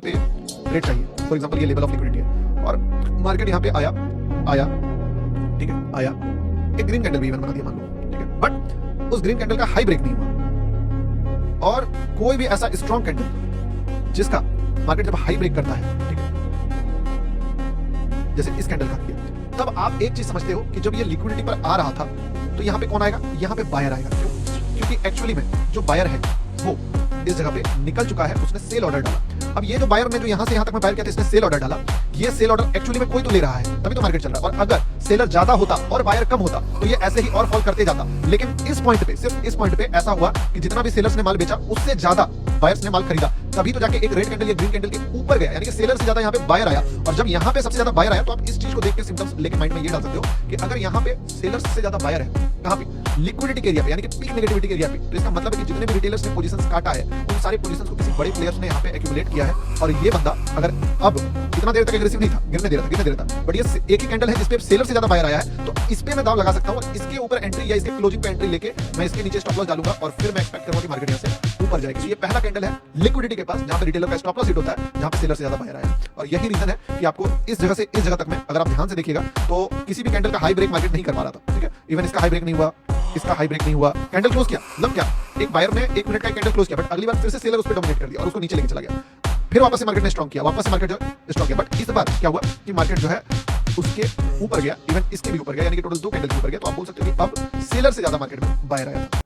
पे रेट चाहिए, for example ये लेवल ऑफ लिक्विडिटी है और मार्केट यहाँ पे आया आया ठीक है, आया एक ग्रीन कैंडल भी इवन बना दिया मान लो, ठीक है, बट उस ग्रीन कैंडल का हाई ब्रेक नहीं हुआ और कोई भी ऐसा स्ट्रॉन्ग कैंडल जिसका मार्केट जब हाई ब्रेक करता है, ठीक है, जैसे इस कैंडल का किया, तब आप एक चीज समझते हो कि जब ये लिक्विडिटी पर आ रहा था तो यहाँ पे कौन आएगा, यहाँ पे बायर आएगा। क्यों? क्योंकि एक्चुअली में जो बायर है वो इस जगह पे निकल चुका है, उसने सेल ऑर्डर डाला। अब ये जो बायर ने जो यहां से यहां तक में बायर किया था, इसने सेल ऑर्डर डाला, ये सेल ऑर्डर एक्चुअली में कोई तो ले रहा है, तभी तो मार्केट चल रहा है। और अगर सेलर ज्यादा होता और बायर कम होता तो ये ऐसे ही और फॉल करते जाता। लेकिन इस पॉइंट पे, सिर्फ इस पॉइंट पे ऐसा हुआ कि जितना भी सेलर्स ने माल बेचा उससे ज्यादा बायर्स ने माल खरीदा, तभी तो जाके एक रेड कैंडल या ग्रीन कैंडल के ऊपर गया, यानी कि सेलर से ज्यादा यहाँ पे बायर आया। और जब यहाँ पे सबसे ज्यादा बायर आया तो आप इस चीज को देख के सिम्टम्स लेके माइंड में ये डाल सकते हो कि अगर यहाँ पे सेलर्स से ज्यादा बायर है, कहाँ पे, लिक्विडिटी के एरिया पे, यानी कि पीक नेगेटिविटी के एरिया पे, तो इसका मतलब है कि जितने भी रिटेलर्स ने पोजीशंस काटा है उन सारे पोजीशंस को किसी बड़े प्लेयर्स ने यहाँ पे एक्यूमुलेट किया है। और ये बंदा अगर अब इतना देर तक एग्रेसिव नहीं था, गिरने दे रहा था, बट ये एक ही कैंडल है जिस पे सेलर से ज्यादा बायर आया है, तो इस पे मैं दाव लगा सकता हूँ। इसके ऊपर एंट्री या इसके क्लोजिंग पे एंट्री लेके मैं इसके नीचे स्टॉप लॉस डालूंगा और फिर मैं एक्सपेक्ट करूंगा कि मार्केट यहाँ से ऊपर जाएगी। ये पहला कैंडल है लिक्विडिटी के पास, जहां पे रिटेलर का स्टॉप लॉस हिट होता है, जहां पे सेलर से ज्यादा बायर आया। और यही रीजन है कि आपको इस जगह से इस जगह तक में अगर आप ध्यान से देखिएगा तो किसी भी कैंडल का हाई ब्रेक मार्केट नहीं कर पा रहा था, ठीक है। इवन इसका हाई ब्रेक नहीं हुआ, इसका हाई ब्रेक नहीं हुआ, कैंडल क्लोज किया, मतलब क्या, एक बायर ने 1 मिनट का कैंडल क्लोज किया, बट अगली बार फिर से सेलर उस पर डोमिनेट कर दिया और उसको नीचे लेके चला गया। फिर वापस से मार्केट ने स्ट्रॉन्ग किया, वापस से मार्केट जो स्ट्रॉन्ग किया, बट इस बार क्या हुआ कि मार्केट जो है उसके ऊपर गया, इवन इसके भी ऊपर गया, यानी कि टोटल 2 कैंडल के ऊपर गया। तो आप बोल सकते हो कि अब सेलर से ज्यादा मार्केट में बायर आया था।